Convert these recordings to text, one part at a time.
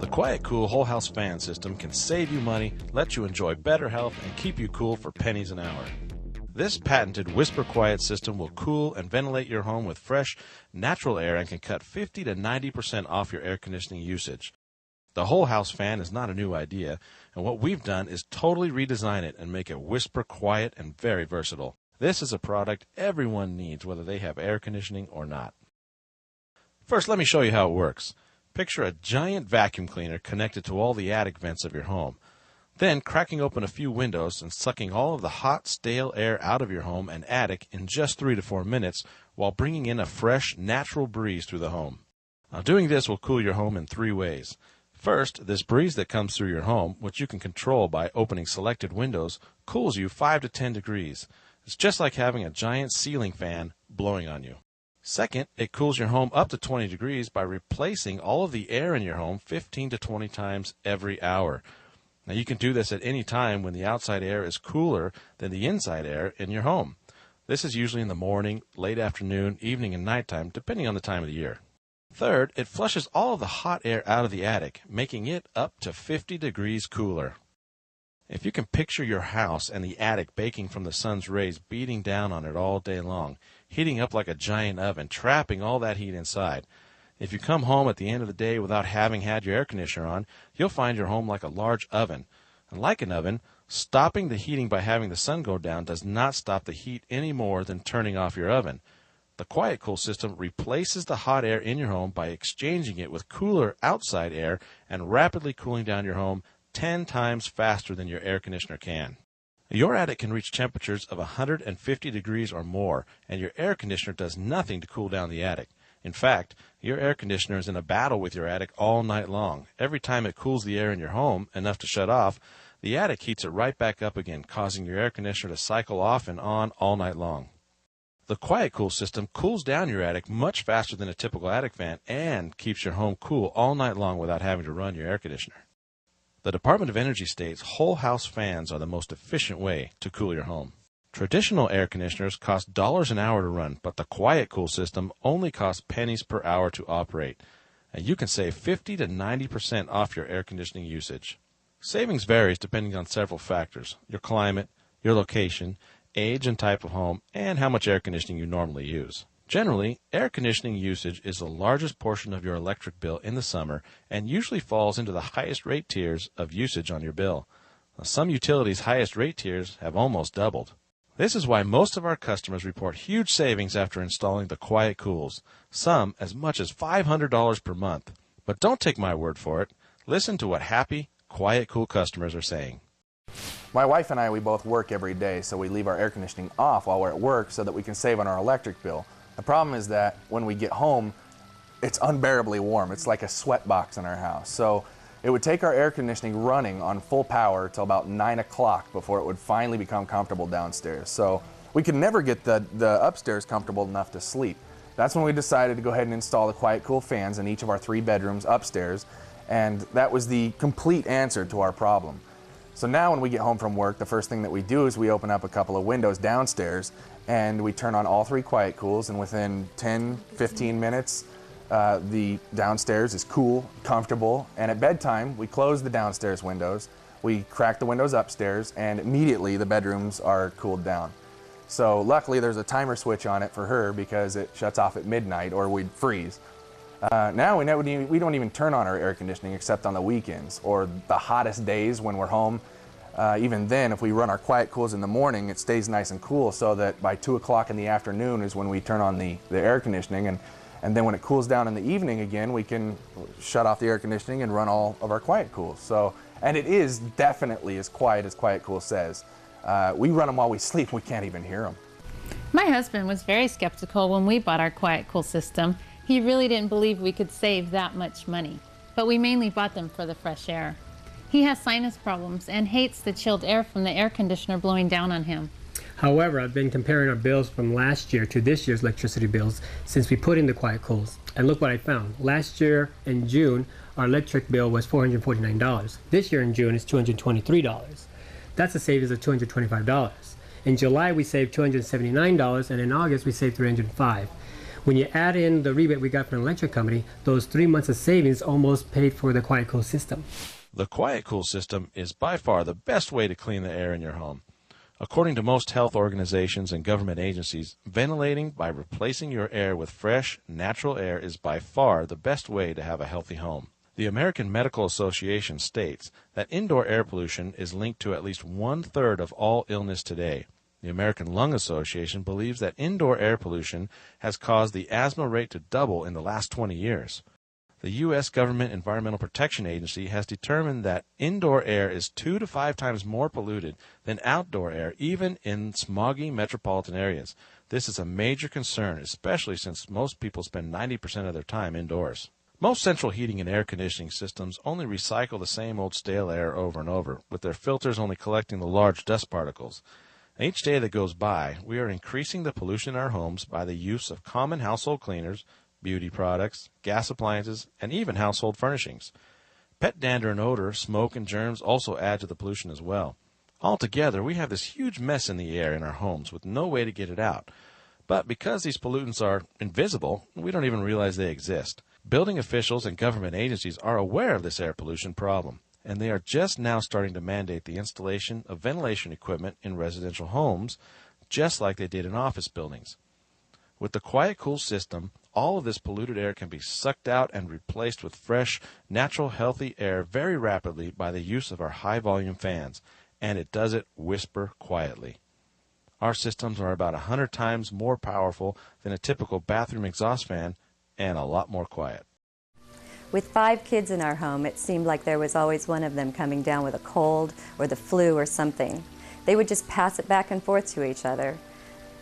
The Quiet Cool whole house fan system can save you money, let you enjoy better health, and keep you cool for pennies an hour. This patented Whisper Quiet system will cool and ventilate your home with fresh, natural air and can cut 50 to 90% off your air conditioning usage. The whole house fan is not a new idea, and what we've done is totally redesign it and make it whisper quiet and very versatile. This is a product everyone needs, whether they have air conditioning or not. First, let me show you how it works. Picture a giant vacuum cleaner connected to all the attic vents of your home. Then, cracking open a few windows and sucking all of the hot, stale air out of your home and attic in just 3 to 4 minutes while bringing in a fresh, natural breeze through the home. Now, doing this will cool your home in 3 ways. First, this breeze that comes through your home, which you can control by opening selected windows, cools you 5 to 10 degrees. It's just like having a giant ceiling fan blowing on you. Second, it cools your home up to 20 degrees by replacing all of the air in your home 15 to 20 times every hour. Now, you can do this at any time when the outside air is cooler than the inside air in your home. This is usually in the morning, late afternoon, evening, and nighttime, depending on the time of the year. Third, it flushes all of the hot air out of the attic, making it up to 50 degrees cooler. If you can picture your house and the attic baking from the sun's rays beating down on it all day long, heating up like a giant oven, trapping all that heat inside. If you come home at the end of the day without having had your air conditioner on, you'll find your home like a large oven. And like an oven, stopping the heating by having the sun go down does not stop the heat any more than turning off your oven. The Quiet Cool system replaces the hot air in your home by exchanging it with cooler outside air and rapidly cooling down your home 10 times faster than your air conditioner can. Your attic can reach temperatures of 150 degrees or more, and your air conditioner does nothing to cool down the attic. In fact, your air conditioner is in a battle with your attic all night long. Every time it cools the air in your home enough to shut off, the attic heats it right back up again, causing your air conditioner to cycle off and on all night long. The Quiet Cool system cools down your attic much faster than a typical attic fan and keeps your home cool all night long without having to run your air conditioner. The Department of Energy states whole house fans are the most efficient way to cool your home. Traditional air conditioners cost dollars an hour to run, but the Quiet Cool system only costs pennies per hour to operate, and you can save 50 to 90% off your air conditioning usage. Savings varies depending on several factors: your climate, your location, age and type of home, and how much air conditioning you normally use. Generally, air conditioning usage is the largest portion of your electric bill in the summer and usually falls into the highest rate tiers of usage on your bill. Some utilities' highest rate tiers have almost doubled. This is why most of our customers report huge savings after installing the Quiet Cools, some as much as $500 per month. But don't take my word for it. Listen to what happy, Quiet Cool customers are saying. My wife and I, we both work every day, so we leave our air conditioning off while we're at work so that we can save on our electric bill. The problem is that when we get home, it's unbearably warm. It's like a sweat box in our house. So it would take our air conditioning running on full power till about 9 o'clock before it would finally become comfortable downstairs. So we could never get the upstairs comfortable enough to sleep. That's when we decided to go ahead and install the Quiet Cool fans in each of our 3 bedrooms upstairs, and that was the complete answer to our problem. So now when we get home from work, the first thing that we do is we open up a couple of windows downstairs and we turn on all 3 Quiet Cools, and within 10-15 minutes the downstairs is cool, comfortable, and at bedtime we close the downstairs windows, we crack the windows upstairs, and immediately the bedrooms are cooled down. So luckily there's a timer switch on it for her because it shuts off at midnight or we'd freeze. Now we don't even turn on our air conditioning except on the weekends or the hottest days when we're home. Even then, if we run our Quiet Cools in the morning, it stays nice and cool so that by 2 o'clock in the afternoon is when we turn on the air conditioning. And then when it cools down in the evening again, we can shut off the air conditioning and run all of our Quiet Cools. So, and it is definitely as quiet Cool says. We run them while we sleep. We can't even hear them. My husband was very skeptical when we bought our Quiet Cool system. He really didn't believe we could save that much money, but we mainly bought them for the fresh air. He has sinus problems and hates the chilled air from the air conditioner blowing down on him. However, I've been comparing our bills from last year to this year's electricity bills since we put in the Quiet Cools. And look what I found. Last year in June, our electric bill was $449. This year in June, it's $223. That's a savings of $225. In July, we saved $279, and in August, we saved $305. When you add in the rebate we got from the electric company, those 3 months of savings almost paid for the Quiet Cool system. The Quiet Cool system is by far the best way to clean the air in your home. According to most health organizations and government agencies, ventilating by replacing your air with fresh, natural air is by far the best way to have a healthy home. The American Medical Association states that indoor air pollution is linked to at least 1/3 of all illness today. The American Lung Association believes that indoor air pollution has caused the asthma rate to double in the last 20 years. The U.S. Government Environmental Protection Agency has determined that indoor air is 2 to 5 times more polluted than outdoor air, even in smoggy metropolitan areas. This is a major concern, especially since most people spend 90% of their time indoors. Most central heating and air conditioning systems only recycle the same old stale air over and over, with their filters only collecting the large dust particles. Each day that goes by, we are increasing the pollution in our homes by the use of common household cleaners, beauty products, gas appliances, and even household furnishings. Pet dander and odor, smoke, and germs also add to the pollution as well. Altogether, we have this huge mess in the air in our homes with no way to get it out. But because these pollutants are invisible, we don't even realize they exist. Building officials and government agencies are aware of this air pollution problem, and they are just now starting to mandate the installation of ventilation equipment in residential homes, just like they did in office buildings. With the Quiet Cool system, all of this polluted air can be sucked out and replaced with fresh, natural, healthy air very rapidly by the use of our high-volume fans, and it does it whisper quietly. Our systems are about 100 times more powerful than a typical bathroom exhaust fan and a lot more quiet. With 5 kids in our home, it seemed like there was always one of them coming down with a cold or the flu or something. They would just pass it back and forth to each other.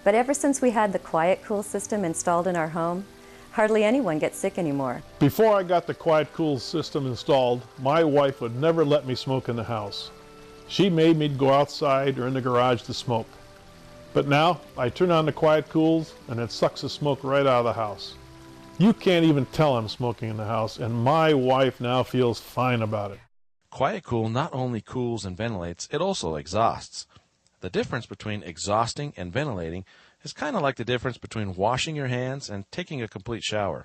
But ever since we had the Quiet Cool system installed in our home, hardly anyone gets sick anymore. Before I got the Quiet Cool system installed, my wife would never let me smoke in the house. She made me go outside or in the garage to smoke. But now, I turn on the Quiet Cools and it sucks the smoke right out of the house. You can't even tell I'm smoking in the house, and my wife now feels fine about it. Quiet Cool not only cools and ventilates, it also exhausts. The difference between exhausting and ventilating is kind of like the difference between washing your hands and taking a complete shower.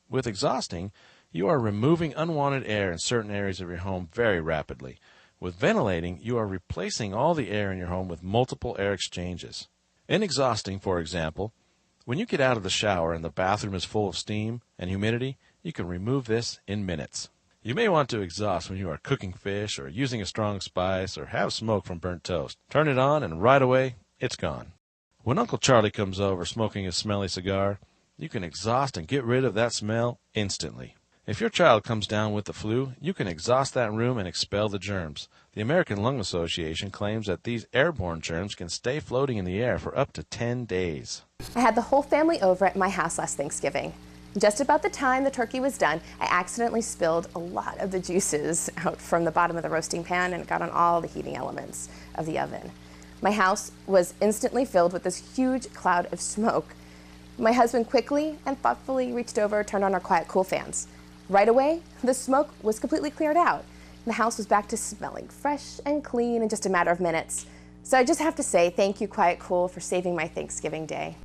With exhausting, you are removing unwanted air in certain areas of your home very rapidly. With ventilating, you are replacing all the air in your home with multiple air exchanges. In exhausting, for example, when you get out of the shower and the bathroom is full of steam and humidity, you can remove this in minutes. You may want to exhaust when you are cooking fish or using a strong spice or have smoke from burnt toast. Turn it on and right away, it's gone. When Uncle Charlie comes over smoking a smelly cigar, you can exhaust and get rid of that smell instantly. If your child comes down with the flu, you can exhaust that room and expel the germs. The American Lung Association claims that these airborne germs can stay floating in the air for up to 10 days. I had the whole family over at my house last Thanksgiving. Just about the time the turkey was done, I accidentally spilled a lot of the juices out from the bottom of the roasting pan, and it got on all the heating elements of the oven. My house was instantly filled with this huge cloud of smoke. My husband quickly and thoughtfully reached over, turned on our Quiet Cool fans. Right away, the smoke was completely cleared out. The house was back to smelling fresh and clean in just a matter of minutes. So I just have to say thank you, Quiet Cool, for saving my Thanksgiving day.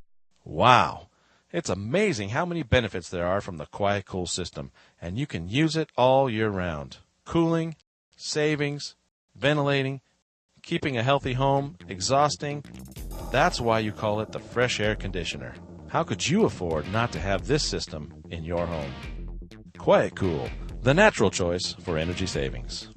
Wow! It's amazing how many benefits there are from the Quiet Cool system, and you can use it all year round. Cooling, savings, ventilating, keeping a healthy home, exhausting. That's why you call it the fresh air conditioner. How could you afford not to have this system in your home? Quiet Cool, the natural choice for energy savings.